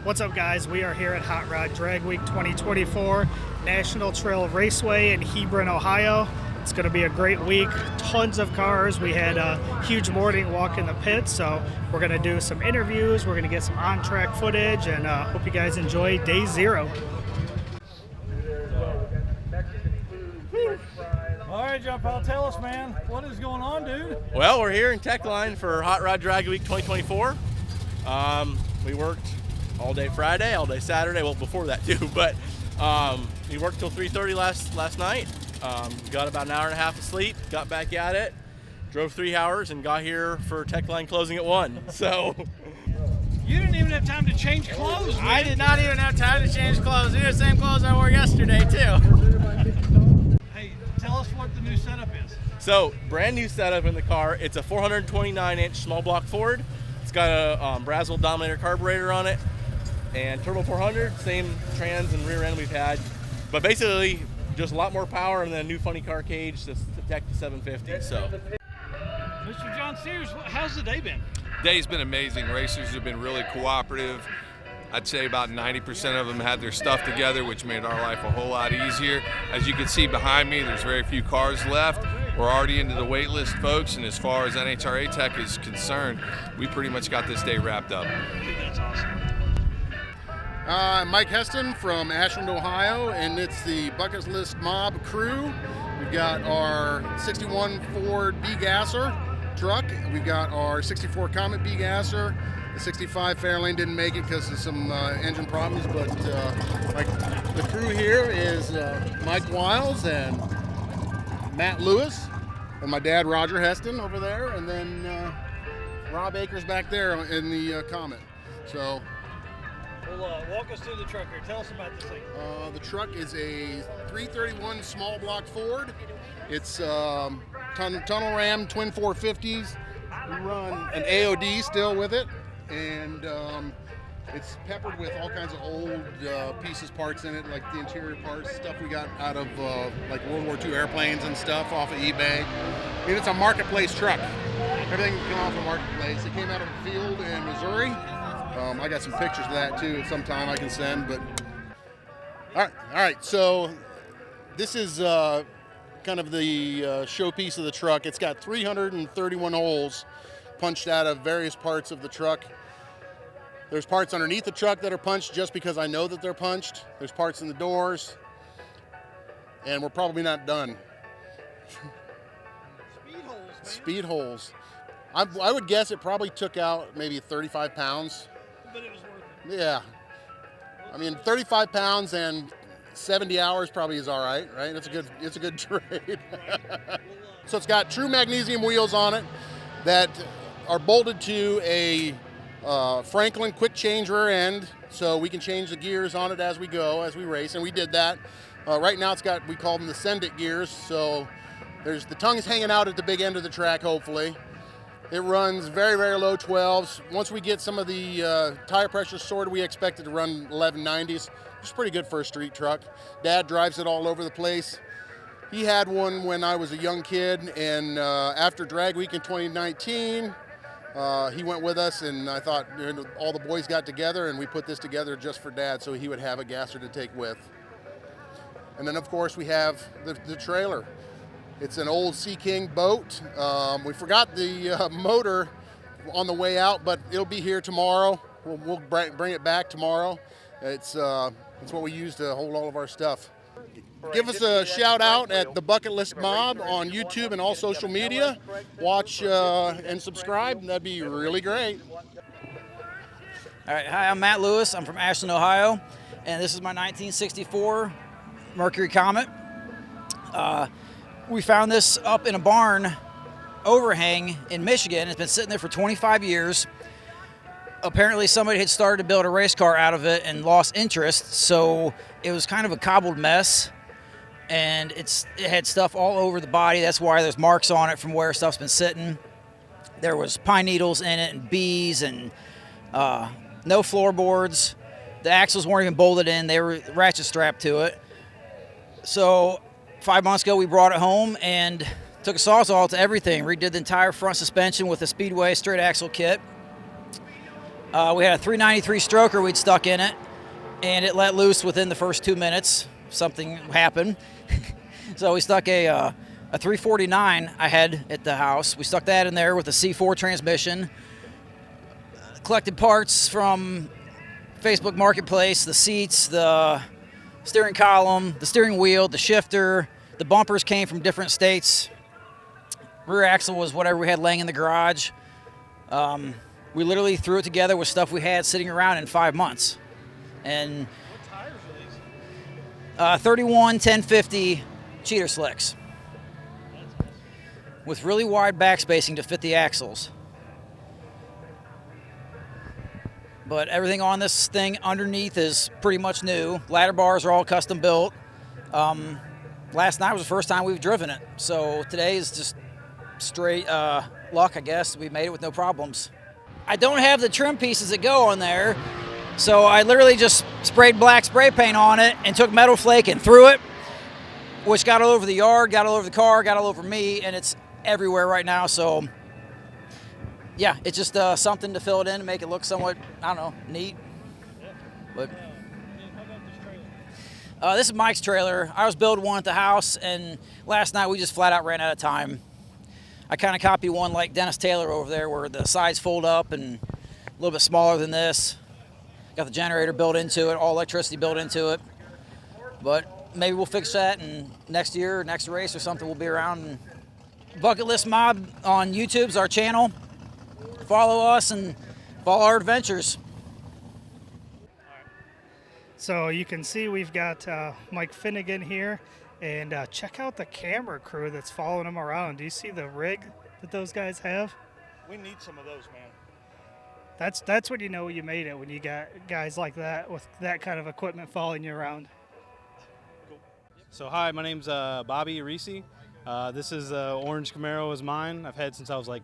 What's up, guys? We are here at Hot Rod Drag Week 2024 National Trail Raceway in Hebron, Ohio. It's going to be a great week. Tons of cars. We had a huge morning walk in the pit, so we're going to do some interviews. We're going to get some on-track footage, and hope you guys enjoy day 0. All right, John Paul, tell us, man, what is going on, dude? Well, we're here in Techline for Hot Rod Drag Week 2024. We worked all day Friday, all day Saturday. Well, before that too, but we worked till 3:30 last night. Got about an hour and a half of sleep. Got back at it. Drove 3 hours and got here for Techline closing at 1. So you didn't even have time to change clothes, man. I did not even have time to change clothes. These are the same clothes I wore yesterday too. Hey, tell us what the new setup is. So, brand new setup in the car. It's a 429-inch small block Ford. It's got a Braswell Dominator carburetor on it and Turbo 400, same trans and rear end we've had. But basically, just a lot more power and then a new funny car cage to protect the 750. So, Mr. John Sears, how's the day been? Day's been amazing. Racers have been really cooperative. I'd say about 90% of them had their stuff together, which made our life a whole lot easier. As you can see behind me, there's very few cars left. We're already into the wait list, folks, and as far as NHRA Tech is concerned, we pretty much got this day wrapped up. That's awesome. I'm Mike Heston from Ashland, Ohio, and it's the Bucketlist Mob crew. We've got our 61 Ford B-Gasser truck. We've got our 64 Comet B-Gasser. The 65 Fairlane didn't make it because of some engine problems, but the crew here is Mike Wiles and Matt Lewis, and my dad Roger Heston over there, and then Rob Akers back there in the Comet. So. Well, walk us through the truck here. Tell us about this thing. The truck is a 331 small block Ford. It's tunnel ram twin 450s. We run an AOD still with it, and it's peppered with all kinds of old pieces, parts in it, like the interior parts, stuff we got out of like World War II airplanes and stuff off of eBay. I mean, it's a marketplace truck. Everything came off a marketplace. It came out of a field in Missouri. I got some pictures of that too sometime I can send, but all right, so this is kind of the showpiece of the truck. It's got 331 holes punched out of various parts of the truck. There's parts underneath the truck that are punched just because I know that they're punched. There's parts in the doors, and we're probably not done. Speed holes, man. Speed holes. I would guess it probably took out maybe 35 pounds. But it was worth it. Yeah. I mean, 35 pounds and 70 hours probably is all right, right? It's a good trade. So it's got true magnesium wheels on it that are bolted to a Franklin quick change rear end, so we can change the gears on it as we go, as we race, and we did that. Right now it's got, we call them the Send It gears, so there's the tongues hanging out at the big end of the track, hopefully. It runs very, very low 12s. Once we get some of the tire pressure sorted, we expect it to run 1190s. It's pretty good for a street truck. Dad drives it all over the place. He had one when I was a young kid, and after Drag Week in 2019, he went with us, and I thought all the boys got together, and we put this together just for Dad so he would have a gasser to take with. And then, of course, we have the trailer. It's an old Sea King boat. We forgot the motor on the way out, but it'll be here tomorrow. We'll bring it back tomorrow. It's what we use to hold all of our stuff. Give us a shout out at the Bucketlist Mob on YouTube and all social media. Watch and subscribe. That'd be really great. All right, hi, I'm Matt Lewis. I'm from Ashland, Ohio, and this is my 1964 Mercury Comet. We found this up in a barn overhang in Michigan. It's been sitting there for 25 years. Apparently somebody had started to build a race car out of it and lost interest, so it was kind of a cobbled mess, and it had stuff all over the body. That's why there's marks on it from where stuff's been sitting. There was pine needles in it and bees and no floorboards. The axles weren't even bolted in. They were ratchet strapped to it. So 5 months ago, we brought it home and took a sawzall to everything, redid the entire front suspension with a Speedway straight axle kit. We had a 393 stroker we'd stuck in it, and it let loose within the first 2 minutes. Something happened. So we stuck a 349 I had at the house. We stuck that in there with a C4 transmission. Collected parts from Facebook Marketplace, the seats, the steering column, the steering wheel, the shifter. The bumpers came from different states. Rear axle was whatever we had laying in the garage. We literally threw it together with stuff we had sitting around in 5 months. And What tires are these? 31 1050 cheater slicks with really wide back spacing to fit the axles. But everything on this thing underneath is pretty much new. Ladder bars are all custom built. Last night was the first time we've driven it, so today is just straight luck, I guess. We made it with no problems. I don't have the trim pieces that go on there, so I literally just sprayed black spray paint on it and took metal flake and threw it, which got all over the yard, got all over the car, got all over me, and it's everywhere right now. So yeah, it's just something to fill it in and make it look somewhat, I don't know, neat. But this is Mike's trailer. I was building one at the house, and last night we just flat out ran out of time. I kind of copied one like Dennis Taylor over there where the sides fold up and a little bit smaller than this. Got the generator built into it, all electricity built into it. But maybe we'll fix that, and next year, next race or something, we'll be around. Bucket List Mob on YouTube's our channel. Follow us and follow our adventures. So you can see we've got Mike Finnegan here, and check out the camera crew that's following him around. Do you see the rig that those guys have? We need some of those, man. That's when you know you made it, when you got guys like that with that kind of equipment following you around. So hi, my name's Bobby reesi. This is orange Camaro is mine. I've had since I was like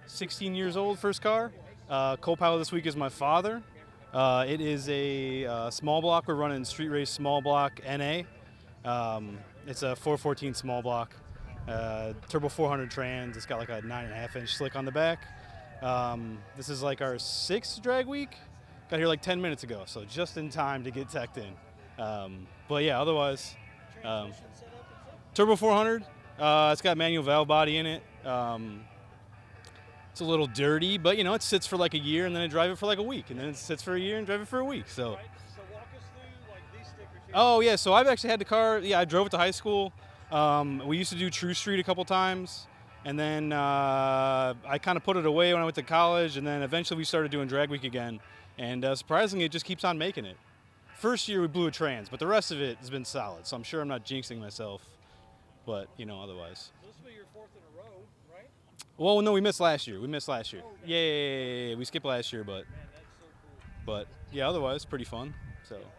16 years old, first car. Co-pilot this week is my father. It is a small block. We're running street race small block NA. It's a 414 small block, turbo 400 trans. It's got like a 9.5 inch slick on the back. This is like our 6th drag week. Got here like 10 minutes ago, so just in time to get teched in. But yeah, otherwise, turbo 400. It's got manual valve body in it. It's a little dirty, but you know, it sits for like a year, and then I drive it for like a week, and then it sits for a year and drive it for a week. So, Right. So walk us through like these stickers here. oh yeah, so I've actually had the car. Yeah, I drove it to high school. We used to do True Street a couple times, and then I kind of put it away when I went to college, and then eventually we started doing drag week again. And surprisingly, it just keeps on making it. First year we blew a trans, but the rest of it has been solid. So I'm sure I'm not jinxing myself, but you know, otherwise. So this will be your 4th in a row, right? Well, no, we missed last year. Yeah. We skipped last year, but Man, that's so cool. yeah, otherwise pretty fun. So And then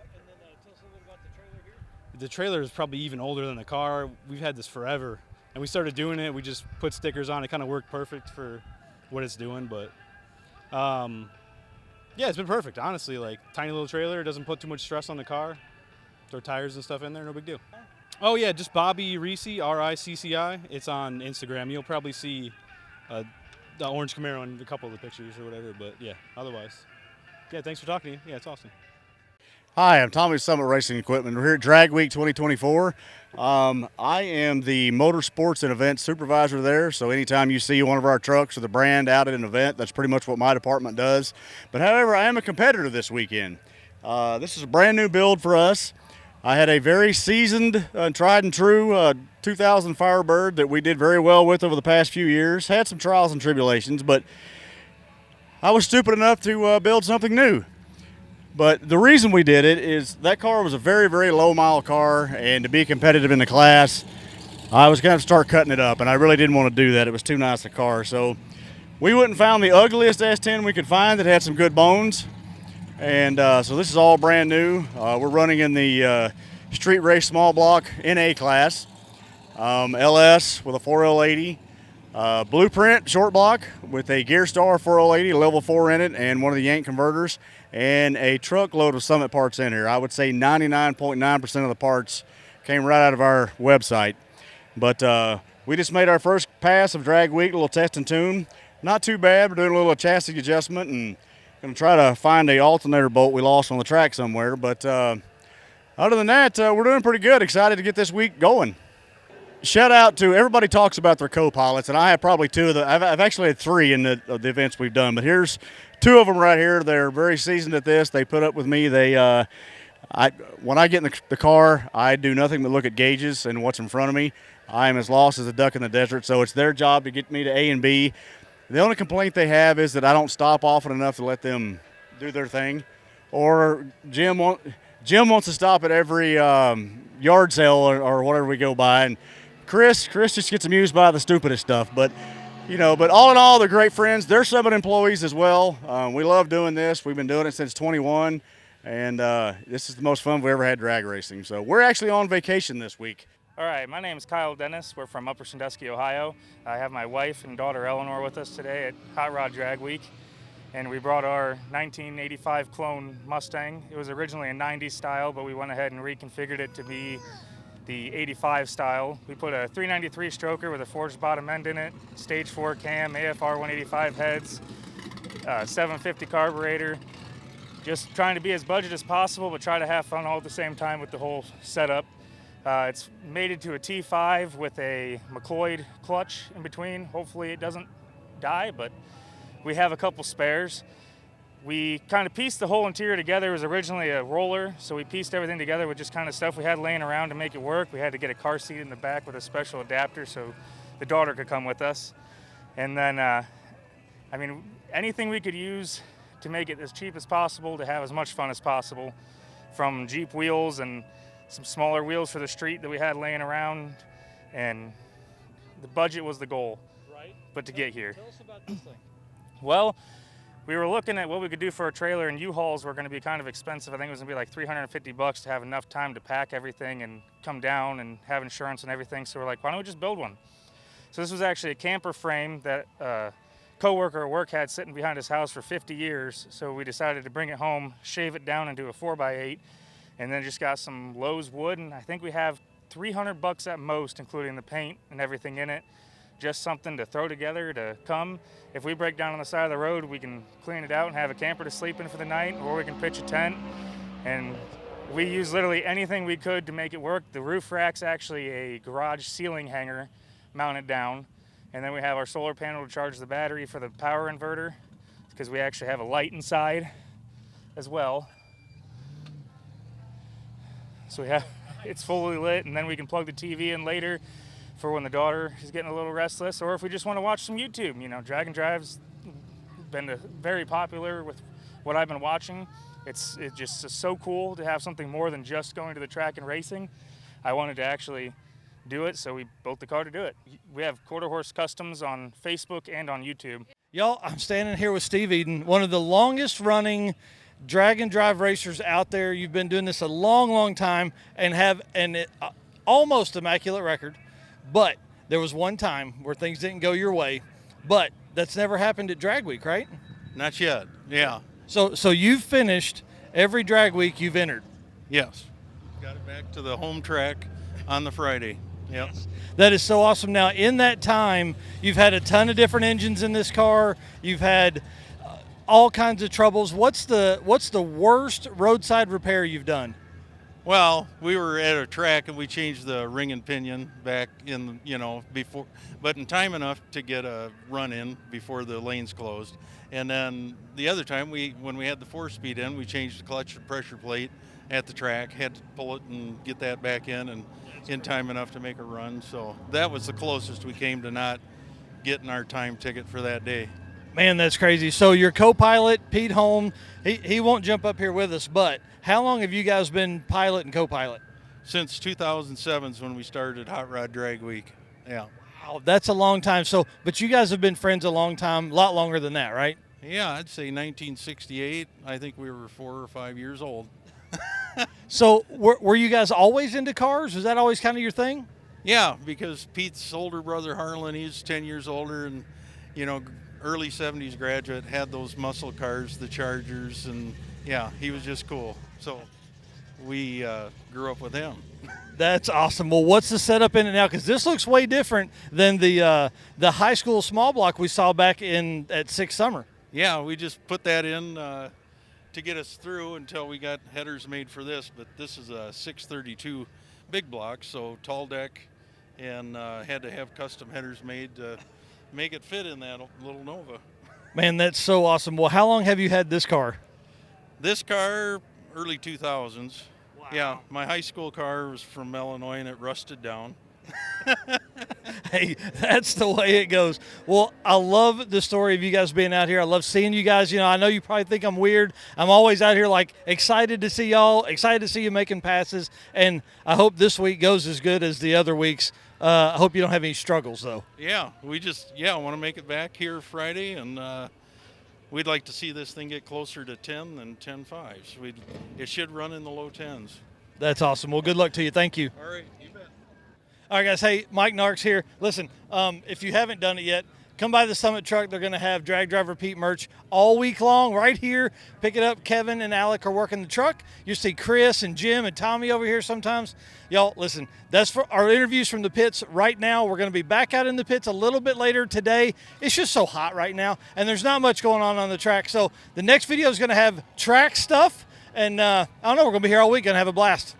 tell us a little bit about the trailer here. the trailer is probably even older than the car. We've had this forever, and we started doing it. We just put stickers on. It kind of worked perfect for what it's doing, but yeah, it's been perfect. Honestly, like tiny little trailer. It doesn't put too much stress on the car. Throw tires and stuff in there, no big deal. Oh yeah, just Bobby reesi, RICCI. It's on Instagram. You'll probably see the orange Camaro in a couple of the pictures or whatever, but yeah, otherwise. Yeah, thanks for talking to you. Yeah, it's awesome. Hi, I'm Tommy Summit Racing Equipment. We're here at Drag Week 2024. I am the motorsports and events supervisor there, so anytime you see one of our trucks or the brand out at an event, that's pretty much what my department does. But however, I am a competitor this weekend. This is a brand new build for us. I had a very seasoned, tried and true 2000 Firebird that we did very well with over the past few years. Had some trials and tribulations, but I was stupid enough to build something new. But the reason we did it is that car was a very, very low mile car, and to be competitive in the class, I was going to start cutting it up, and I really didn't want to do that. It was too nice a car. So we went and found the ugliest S10 we could find that had some good bones. And so this is all brand new. We're running in the street race small block NA class, LS with a 4L80, blueprint short block with a Gear Star 4L80, level 4 in it, and one of the Yank converters, and a truckload of Summit parts in here. I would say 99.9% of the parts came right out of our website. But we just made our first pass of Drag Week, a little test and tune. Not too bad. We're doing a little chassis adjustment, and Gonna try to find a alternator bolt we lost on the track somewhere. But other than that, we're doing pretty good. Excited to get this week going. Shout out to everybody talks about their co-pilots, and I have probably two of the. I've actually had three in the events we've done, but here's two of them right here. They're very seasoned at this. They put up with me. They, when I get in the car, I do nothing but look at gauges and what's in front of me. I am as lost as a duck in the desert, so it's their job to get me to A and B. The only complaint they have is that I don't stop often enough to let them do their thing. Or Jim wants to stop at every yard sale or whatever we go by. And Chris just gets amused by the stupidest stuff. But all in all, they're great friends. They're Summit employees as well. We love doing this. We've been doing it since 21. And this is the most fun we've ever had drag racing. So we're actually on vacation this week. All right, my name is Kyle Dennis. We're from Upper Sandusky, Ohio. I have my wife and daughter Eleanor with us today at Hot Rod Drag Week. And we brought our 1985 clone Mustang. It was originally a 90s style, but we went ahead and reconfigured it to be the 85 style. We put a 393 stroker with a forged bottom end in it, stage 4 cam, AFR 185 heads, 750 carburetor. Just trying to be as budget as possible, but try to have fun all at the same time with the whole setup. It's mated to a T5 with a McLeod clutch in between. Hopefully it doesn't die, but we have a couple spares. We kind of pieced the whole interior together. It was originally a roller, so we pieced everything together with just kind of stuff we had laying around to make it work. We had to get a car seat in the back with a special adapter so the daughter could come with us. And then, anything we could use to make it as cheap as possible, to have as much fun as possible, from Jeep wheels and some smaller wheels for the street that we had laying around, and the budget was the goal. Right. But to get here. Tell us about this thing. Well, we were looking at what we could do for a trailer, and U-Hauls were going to be kind of expensive. I think it was going to be like $350 to have enough time to pack everything and come down and have insurance and everything. So we're like, why don't we just build one? So this was actually a camper frame that a coworker at work had sitting behind his house for 50 years. So we decided to bring it home, shave it down into a 4x8, and then just got some Lowe's wood, and I think we have $300 at most, including the paint and everything in it. Just something to throw together to come. If we break down on the side of the road, we can clean it out and have a camper to sleep in for the night, or we can pitch a tent. And we use literally anything we could to make it work. The roof rack's actually a garage ceiling hanger mounted down. And then we have our solar panel to charge the battery for the power inverter, because we actually have a light inside as well. So it's fully lit, and then we can plug the TV in later for when the daughter is getting a little restless, or if we just want to watch some YouTube. Drag and Drive's been very popular with what I've been watching. It's just so cool to have something more than just going to the track and racing. I wanted to actually do it, so we built the car to do it. We have Quarter Horse Customs on Facebook and on YouTube. Y'all, I'm standing here with Steve Eden, one of the longest running drag and drive racers out there. You've been doing this a long, long time and have an almost immaculate record. But there was one time where things didn't go your way. But that's never happened at Drag Week, right? Not yet, yeah. So you've finished every Drag Week you've entered? Yes. Got it back to the home track on the Friday. Yep. That is so awesome. Now, in that time, you've had a ton of different engines in this car. You've had all kinds of troubles. What's the worst roadside repair you've done? Well, we were at a track and we changed the ring and pinion back in, before, but in time enough to get a run in before the lanes closed. And then the other time, when we had the 4-speed in, we changed the clutch and pressure plate at the track, had to pull it and get that back in time enough to make a run. So that was the closest we came to not getting our time ticket for that day. Man, that's crazy. So your co-pilot, Pete Holm, he won't jump up here with us, but how long have you guys been pilot and co-pilot? Since 2007 is when we started Hot Rod Drag Week. Yeah. Wow, that's a long time. So, but you guys have been friends a long time, a lot longer than that, right? Yeah, I'd say 1968. I think we were 4 or 5 years old. So were you guys always into cars? Was that always kind of your thing? Yeah, because Pete's older brother Harlan, he's 10 years older, and early 70s graduate, had those muscle cars, the Chargers, and yeah, he was just cool. So we grew up with him. That's awesome. Well, what's the setup in it now? Because this looks way different than the high school small block we saw back at Sixth Summer. Yeah, we just put that in to get us through until we got headers made for this. But this is a 632 big block, so tall deck, and had to have custom headers made to make it fit in that little Nova. Man, that's so awesome. Well, how long have you had this car? This car, early 2000s. Wow. Yeah, my high school car was from Illinois and it rusted down. Hey, that's the way it goes. Well, I love the story of you guys being out here. I love seeing you guys. You know, I know you probably think I'm weird. I'm always out here like excited to see y'all, excited to see you making passes, and I hope this week goes as good as the other weeks. I hope you don't have any struggles though. Yeah, we just want to make it back here Friday, and we'd like to see this thing get closer to 10 than 10.5s. It should run in the low 10s. That's awesome. Well, good luck to you. Thank you. All right, you bet. All right, guys. Hey, Mike Narks here. Listen, if you haven't done it yet, come by the Summit Truck. They're going to have Drag Driver Pete merch all week long right here. Pick it up. Kevin and Alec are working the truck. You see Chris and Jim and Tommy over here sometimes. Y'all, listen, that's for our interviews from the pits right now. We're going to be back out in the pits a little bit later today. It's just so hot right now, and there's not much going on the track. So the next video is going to have track stuff, and I don't know, we're going to be here all week and have a blast.